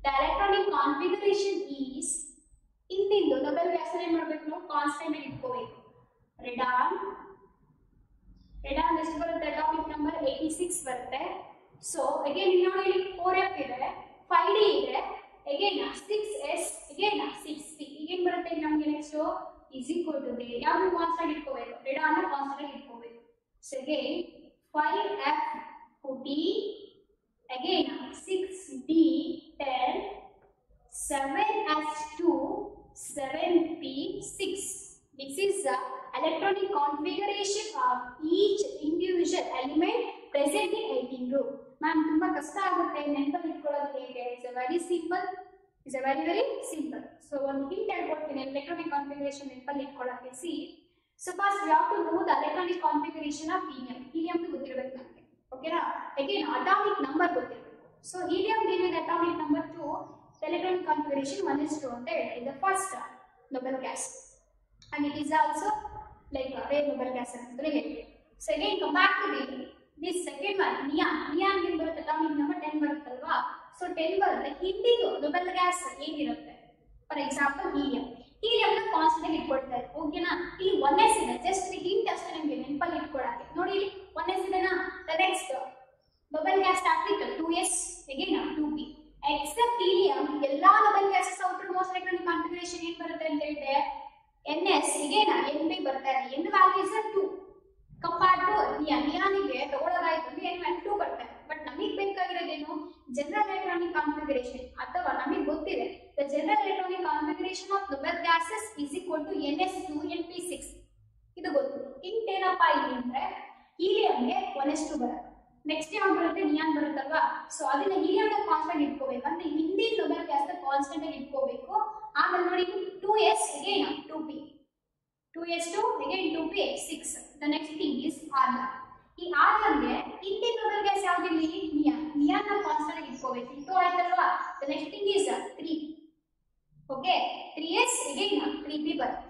Speaker 1: The electronic configuration is ಇಂದಿಂದು double gas ಏನು ಮಾಡಬೇಕು ನಾವು constant ಆಗಿ ಇಟ್ಕೋಬೇಕು. Radeon ಎಷ್ಟು ಬರುತ್ತೆ atomic number 86 ಬರುತ್ತೆ. So again ನೋಡಿ ಇಲ್ಲಿ 4f ಇದೆ, 5d ಇದೆ, ಅಗೇನ್ 6s, ಅಗೇನ್ 6p. ಈಗೇನ್ ಬರುತ್ತೆ ನಮಗೆ next is equal to the ಯಾವುದು ಕಾನ್ಸ್ಟೆಂಟ್ ಇಟ್ಕೋಬೇಕು, ರೆಡಾನ್ ಕಾನ್ಸ್ಟೆಂಟ್ ಆಗಿ ಇಟ್ಕೋಬೇಕು. So again 5f 40, again 6d 10, 7s2 7p 6. This is the electronic configuration of each individual element present in 18 group. Ma'am, ತುಂಬಾ ಕಷ್ಟ ಆಗುತ್ತೆ ನೆನಪಲ್ಲಿ ಇಟ್ಕೊಳ್ಳೋದು ಹೇಗೆ? It's a very simple. So ಒಂದು ಹಿಂಟ್ ಹೇಳ್ಕೊಡ್ತೀನಿ electronic configuration ನೆನಪಲ್ಲಿ ಇಟ್ಕೊಳ್ಳೋಕೆ. See, so first we have to know the electronic configuration of helium. Helium ಗೊತ್ತಿರಬೇಕು ನಮಗೆ. ಓಕೆನಾ? Again atomic number ಗೊತ್ತಿರಬೇಕು. So helium ಏನಿದೆ atomic number 2, electronic configuration 1 is 2 ಅಂತ ಹೇಳಿ. The first noble gas and it is also like a rare noble gas ಅಂತಂದ್ರೆ ಹೇಳಿ. So again come back to this second one, neon ಏನು ಬರುತ್ತೆ atomic number 10 ಬರುತ್ತಲ್ವಾ. So 10 ಬರುತ್ತೆ. ಹಿಂದಿದು noble gas ಏನಿರುತ್ತೆ, for example helium ನ constant ಆಗಿ ಇಟ್ಕೊಳ್ತಾರೆ. ಓಕೆನಾ? ಇಲ್ಲಿ 1s ಇದೆ, ಜಸ್ಟ್ ಹಿಂಟ್ ಅಷ್ಟೇ ನಿಮಗೆ ನೆನಪಲ್ಲಿ ಇಟ್ಕೊಳ್ಳೋಕೆ. ನೋಡಿ ಇಲ್ಲಿ 1s ಇದೆನಾ. The next noble gas tactical 2s, again 2p. Except helium, ಎಲ್ಲಾ noble gases outermost electronic configuration ಏನು ಬರುತ್ತೆ ಅಂತ ಹೇಳಿದ್ರೆ ns, again np ಬರ್ತಾರೆ. n value is 2 compared to ನಿಯಾನಿಗೆ ತಗೊಳ್ಳೋದಾಯ್ತು ಅಂದ್ರೆ n 2 ಬರುತ್ತೆ. ಬಟ್ ನಮಗೆ ಬೇಕಾಗಿರೋದೇನು ಜನರಲ್ ಎಲೆಕ್ಟ್ರಾನಿಕ್ ಕಾನ್ಫಿಗರೇಷನ್, ಅಥವಾ ನಮಗೆ ಗೊತ್ತಿದೆ the general electronic configuration of noble gases is equal to ns2 np6. ಇದು ಗೊತ್ತು. ಹಿಂಟ್ ಏನಪ್ಪಾ ಇಲ್ಲಿ ಅಂದ್ರೆ ಹೀಲಿಯಂಗೆ 1s2 ಬರುತ್ತೆ. ನೆಕ್ಸ್ಟ್ ಯಾವ್ದು ಬರುತ್ತೆ ನಿಯಾನ್ ಬರುತ್ತಲ್ವಾ. ಸೊ ಅದನ್ನ ಹೀಲಿಯಂ ಕಾನ್ಸ್ಟೆಂಟ್ ಇಟ್ಕೋಬೇಕು ಅಂದ್ರೆ ಹಿಂದಿನ noble gas ಕಾನ್ಸ್ಟೆಂಟ್ ಆಗಿ ಇಟ್ಕೋಬೇಕು. ಆಮೇಲೆ ನೋಡಿ 2s again 2p, 2s2 again 2p 6. The next thing is argon. ಈ ಆರ್ಗನ್ಗೆ ಹಿಂದಿನ noble gas ಯಾವ್ದಿಲ್ಲಿ ನಿಯಾನ್ ಕಾನ್ಸ್ಟೆಂಟ್ ಆಗಿ ಇಟ್ಕೋಬೇಕು. ಇದು ಆಯ್ತಲ್ವಾ. The next thing is 3. Okay, 3s again 3p ಬರುತ್ತೆ.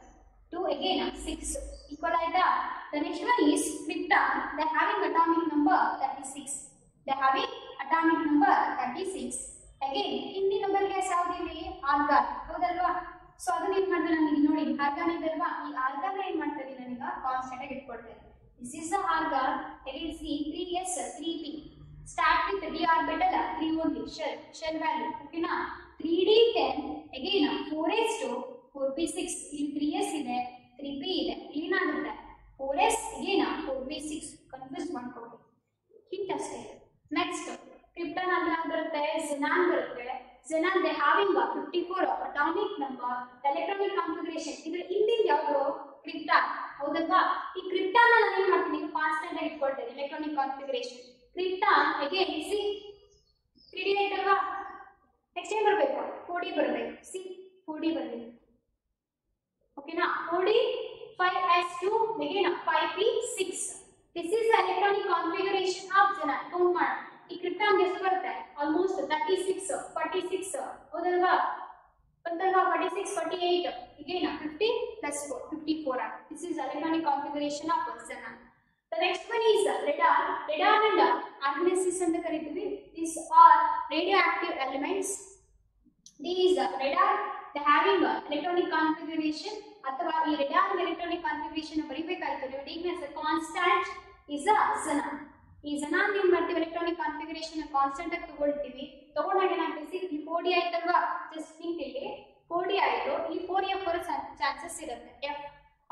Speaker 1: 2 again 6 equal ಆಯ್ತಾ. The next one is krypton. They having atomic number 36. They having atomic number 36. Again, ಹಿಂದಿನ noble gas ಯಾವ್ದಿಲ್ಲಿ argon, ಹೌದಲ್ವಾ. So ಅದನ್ನ ಏನ್ ಮಾಡ್ತಾರೆ ನನಗೆ ನೋಡಿ ಆರ್ಗಾನ್ ಇದಲ್ವಾ, ಈ ಆರ್ಗಾನ್ ಏನ್ ಮಾಡ್ತಾರೆ ನನಗೆ ಕಾನ್ಸ್ಟೆಂಟ್ ಆಗಿ ಇಟ್ಕೊಳ್ತಾರೆ. This is the argon. Again see 3s 3p. Start with d orbital 3 only shell value. Okay na. 3d 10, again 4s2 4p6. ಇಲ್ಲಿ 3s ಇದೆ 3p ಇದೆ, ಇಲ್ಲಿ ಏನಾಗುತ್ತೆ 4s again 4p6. ಕನ್ಫ್ಯೂಸ್ ಮಾಡ್ಕೊಳ್ಳಿ, ಹಿಂಟ್ ಅಷ್ಟೇ. ನೆಕ್ಸ್ಟ್ ಕ್ರಿಪ್ಟಾನ್ ಅಲ್ಲಿ ಬರುತ್ತೆ, xenon ಬರುತ್ತೆ. xenon they having 54 atomic number, electronic configuration. ಇದು ಹಿಂದಿನ ಯಾವುದು ಕ್ರಿಪ್ಟಾನ್, ಹೌದಲ್ವಾ. ಈ ಕ್ರಿಪ್ಟಾನ್ ನಾನು ಏನ್ ಮಾಡ್ತೀನಿ ಕಾನ್ಸ್ಟೆಂಟ್ ಆಗಿ ಇಟ್ಕೊಳ್ತೇನೆ ಎಲೆಕ್ಟ್ರಾನಿಕ್ ಕಾನ್ಫಿಗರೇಷನ್. ಕ್ರಿಪ್ಟಾನ್ again ಸಿ 3d ಐತಲ್ವಾ. ನೆಕ್ಸ್ಟ್ ಏನ್ ಬರಬೇಕು 4d ಬರಬೇಕು. ಸಿ 4d ಬರಬೇಕು. ಓಕೆನಾ. 4d 5s2 again 5p6. This is the electronic configuration of xenon. Count ಮಾಡಿ ಈ ಕ್ರಿಪ್ಟಾನ್ ಎಷ್ಟು ಬರುತ್ತೆ ಆಲ್ಮೋಸ್ಟ್ 36 46 ಹೌದಲ್ವಾ. ಬಂತಲ್ವಾ 46 48 again 50 plus 4 54. This is electronic configuration of xenon. The next one is radon. Radon and argonaceous ಅಂತ ಕರೀತೀವಿ. These are radioactive elements. These radon they having electronic configuration ಅಥವಾ ಈ radon electronic configuration ಬರಿಬೇಕಾಯ್ತು ನೀವು dignitas constant is a xenon. ಈ xenon ಏನ್ ಮಾಡ್ತೀವಿ electronic configuration constant ಆಗಿ ತಗೊಳ್ತೀವಿ. ತಗೊಂಡಾಗ ಏನಾಗ್ತದೆ ಈ 4d ಆಯ್ತಲ್ವಾ, ಜಸ್ಟ್ think ಇಲ್ಲಿ 4d ಆಯ್ತು, ಇಲ್ಲಿ 4f ಬರೋ ಚಾನ್ಸಸ್ ಇರುತ್ತೆ f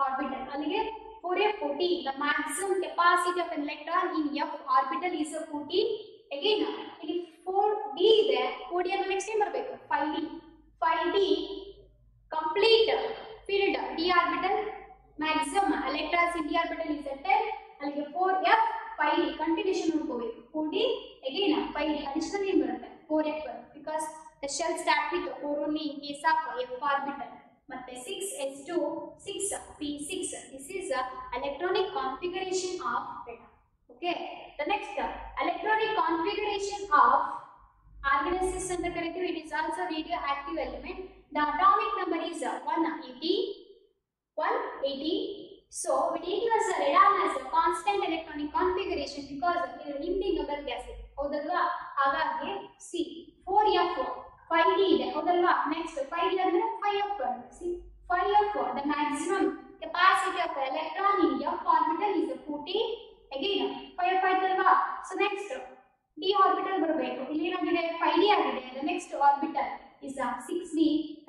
Speaker 1: orbital. ಅಲ್ಲಿಗೆ 4f 40. The maximum capacity of an electron in f orbital is 40. Again ಇಲ್ಲಿ 4d ಇದೆ, 4d ಅಂದ್ರೆ ನೆಕ್ಸ್ಟ್ ಏನ್ ಬರಬೇಕು 5d complete filled d orbital. Maximum electrons in d orbital is 10. ಅಲ್ಲಿಗೆ 4f 5d ಕಂಟಿನ್ಯೂಷನ್ ನೋಡ್ಕೋಬೇಕು. 4d again 5d additional ಏನ್ ಬರುತ್ತೆ 4f because the shell start with 4 only in case of f orbital. ಮತ್ತೆ 6s2 6p6. This is the electronic configuration of radon. Okay, the next electronic configuration of argonaceous ಅಂತ ಕರೀತೀವಿ. It is also radioactive element. The atomic number is 180. 180. So we take as a radon as a constant electronic configuration because it is in the noble gas. ಹೌದಲ್ವಾ? ಹಾಗಾಗಿ C 4F 5D ಇದೆ. ಹೌದಲ್ವಾ? Next 5D ಅಂದ್ರೆ 5F. See 5F, the maximum capacity of the electron in F orbital is 40. Again 5F ಆಯ್ತಲ್ವಾ? So next D orbital ಬರಬೇಕು. ಇಲ್ಲಿ ಏನಾಗಿದೆ 5D ಆಗಿದೆ. The next orbital is 6D.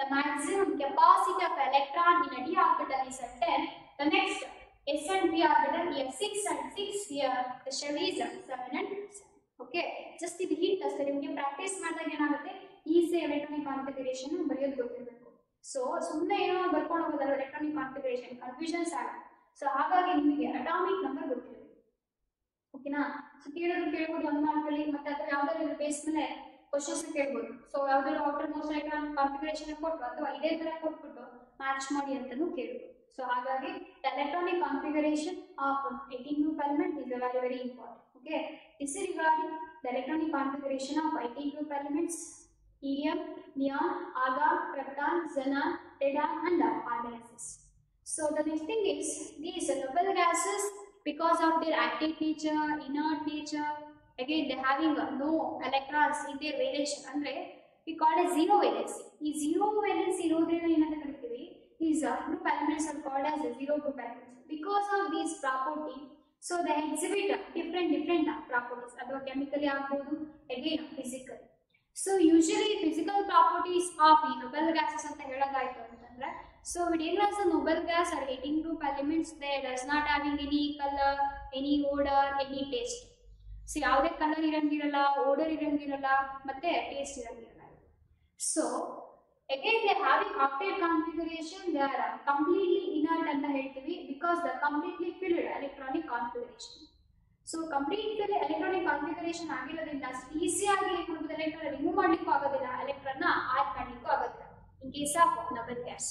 Speaker 1: The maximum capacity of electron in a D orbital is 10. The next S and P orbital here 6 and 6 here. The shell is 7 and 7. Okay. Just ಇದು heat ಅಷ್ಟೇ. ನಿಮಗೆ practice ಮಾಡಿದಾಗ ಏನಾಗುತ್ತೆ easy electronic configuration ಬರೆಯೋದು ಗೊತ್ತಿರಬೇಕು. So ಸುಮ್ಮನೆ ಏನೋ ಬರ್ಕೊಂಡು ಹೋಗೋದಲ್ಲ ಎಲೆಕ್ಟ್ರಾನಿಕ್ ಕಾನ್ಫಿಗರೇಷನ್ ಕನ್ಫ್ಯೂಷನ್ಸ್ ಆಗುತ್ತೆ. ಸೊ ಹಾಗಾಗಿ ನಿಮಗೆ ಅಟಾಮಿಕ್ ನಂಬರ್ ಗೊತ್ತಿರಬೇಕು. ಓಕೆನಾ? ಸೊ ಕೇಳ್ಬೋದು 1 ಮಾರ್ಕ್ ಅಲ್ಲಿ, ಮತ್ತೆ ಅಥವಾ ಯಾವ್ದಾದ್ರು ಬೇಸ್ ಮೇಲೆ ಕ್ವಶನ್ಸ್ ಕೇಳ್ಬೋದು. ಸೊ ಯಾವ್ದಾದ್ರು ಔಟರ್ ಮೋಸ್ಟ್ ಎಲೆಕ್ಟ್ರಾನಿಕ್ ಕಾನ್ಫಿಗರೇಷನ್ ಕೊಟ್ಟು ಅಥವಾ ಇದೇ ತರ ಕೊಟ್ಬಿಟ್ಟು ಮ್ಯಾಚ್ ಮಾಡಿ ಅಂತಾನೂ ಕೇಳ್ಬೋದು. ಸೊ ಹಾಗಾಗಿ electronic configuration of 18 group element is very very important. Okay, this is regarding the electronic configuration of 18 group elements: helium, neon, argon, krypton, xenon, radon, and argonaceous. So the next thing is these noble gases, because of their active nature, inert nature, again they having no electrons in their valence, andre we call it zero valence. Ee zero valence irodrinda ಏನಂತ ಕರೀತೀವಿ, these group elements are called as zero group elements. Because of these property, so they exhibit different properties. Adu chemically agbodu, again physically. So usually physical properties of noble gases anta heladayitu antandre, so it is a noble gas or 18 group elements, they does not having any color, any odor, any taste. So ಯಾವುದೇ colour ಇರಂಗಿರಲ್ಲ, odour ಇರಂಗಿರಲ್ಲ, ಮತ್ತೆ taste ಇರಂಗಿರಲ್ಲ. So again they having octet configuration, they are completely inert anta ಹೇಳ್ತೀವಿ because the completely filled electronic configuration. So complete filled electronic configuration ಆಗಿರೋದ್ರಿಂದ easy ಆಗಿ ಏನು ಮಾಡಬಹುದು, electron remove ಮಾಡ್ಲಿಕ್ಕೂ ಆಗೋದಿಲ್ಲ, electron ನ ಆಡ್ ಮಾಡ್ಲಿಕ್ಕೂ ಆಗೋದಿಲ್ಲ in case of noble gas.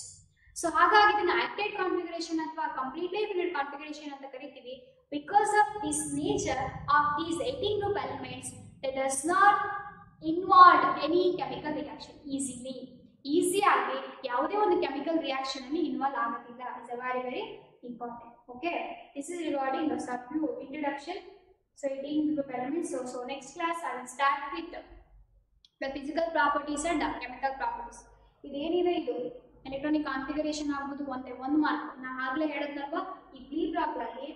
Speaker 1: So ಹಾಗಾಗಿ ಇದನ್ನ ಆಕ್ಟೆಡ್ ಕಾನ್ಫಿಗರೇಷನ್ ಅಥವಾ ಕಂಪ್ಲೀಟ್ಲಿ ಫಿಲ್ಡ್ ಕಾನ್ಫಿಗರೇಷನ್ ಅಂತ ಕರೀತೀವಿ. Because of this nature of these 18 group elements, that does not involve any chemical reaction easily. Easy ಆಗಿ ಯಾವುದೇ ಒಂದು ಕೆಮಿಕಲ್ ರಿಯಾಕ್ಷನ್ ಅಲ್ಲಿ ಇನ್ವಾಲ್ವ್ ಆಗೋದಿಲ್ಲ. It's very very important. Okay, this is regarding the sub introduction. So 18 group elements. So next class I will start with the physical properties and chemical properties. ಇದೇನಿದೆ ಇದು electronic configuration ಆಗ್ಬೋದು ಒಂದು mark. ನಾನು ಆಗ್ಲೇ ಹೇಳಿದ್ನಲ್ವಾ, ಈ B block ಅಲ್ಲಿ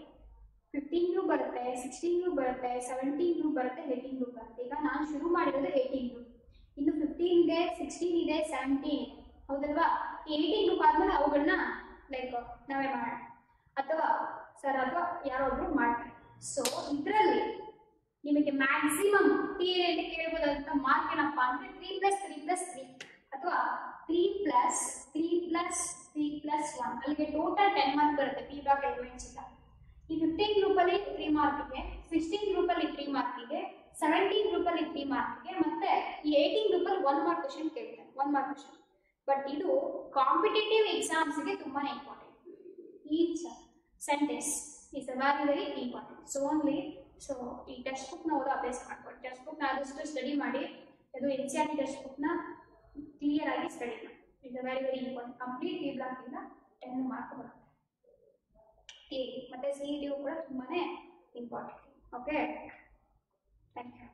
Speaker 1: 15 group ಬರುತ್ತೆ, 16 group ಬರುತ್ತೆ, 17 group ಬರುತ್ತೆ, 18 ಗ್ರೂಪ್ ಬರುತ್ತೆ. ಈಗ ನಾನು ಶುರು ಮಾಡಿರೋದು 18 ಗ್ರೂಪ್. ಇನ್ನು 15 ಇದೆ, 16 ಇದೆ, 17 ಇದೆ, ಹೌದಲ್ವಾ? ಈ 18 ಗ್ರೂಪ್ ಆದ್ಮೇಲೆ ಅವುಗಳನ್ನ ಲೈಕ್ ನಾವೇ ಮಾಡೋಣ ಅಥವಾ ಸರ್ ಅಥವಾ ಯಾರೊಬ್ರು ಮಾಡ್ತಾರೆ. ಸೊ ಇದರಲ್ಲಿ ನಿಮಗೆ ಮ್ಯಾಕ್ಸಿಮಮ್ ಥಿಯರಿಯಲ್ಲಿ ಕೇಳ್ಬೋದಂತ ಮಾರ್ಕ್ ಏನಪ್ಪಾ ಅಂದ್ರೆ 3+3+3 ಅಥವಾ 3+3+3+1. ಅಲ್ಲಿಗೆ ಟೋಟಲ್ 10 ಮಾರ್ಕ್ ಬರುತ್ತೆ ಪಿ ಬ್ಲಾಕ್ ಎಲಿಮೆಂಟ್ಸ್ ಇಂದ. ಈ 15 ಗ್ರೂಪ್ ಅಲ್ಲಿ 3 ಮಾರ್ಕ್ಗೆ, 16 ಗ್ರೂಪ್ ಅಲ್ಲಿ 3 ಮಾರ್ಕ್ಗೆ, 17 ಗ್ರೂಪ್ ಅಲ್ಲಿ 3 ಮಾರ್ಕ್ಗೆ, ಮತ್ತೆ ಈ 18 ಗ್ರೂಪ್ ಅಲ್ಲಿ 1 ಮಾರ್ಕ್ ಕ್ವಶನ್ ಕೇಳ್ತಾರೆ, 1 ಮಾರ್ಕ್ ಕ್ವಶನ್. ಬಟ್ ಇದು ಕಾಂಪಿಟೇಟಿವ್ ಎಕ್ಸಾಮ್ಸ್ ಗೆ ತುಂಬಾನೇ important. Each sentence is very very important. So only so ಈ ಟೆಕ್ಸ್ಟ್ ಬುಕ್ ನ ಓದೋ ಅಭ್ಯಾಸ ಮಾಡ್ಕೊಳ್ಳಿ. ಟೆಕ್ಸ್ಟ್ ಬುಕ್ ನ ಆದಷ್ಟು ಸ್ಟಡಿ ಮಾಡಿ, ಅದು NCERT ಟೆಕ್ಸ್ಟ್ ಬುಕ್ ನ ಕ್ಲಿಯರ್ ಆಗಿ ಸ್ಟಡಿ ಮಾಡಿ. It's very very important. Complete P block ಇಂದ 10 ಮಾರ್ಕ್ ಬರುತ್ತೆ. ಮತ್ತೆ CET ಕೂಡ ತುಂಬಾನೇ ಇಂಪಾರ್ಟೆಂಟ್. Okay, thank you.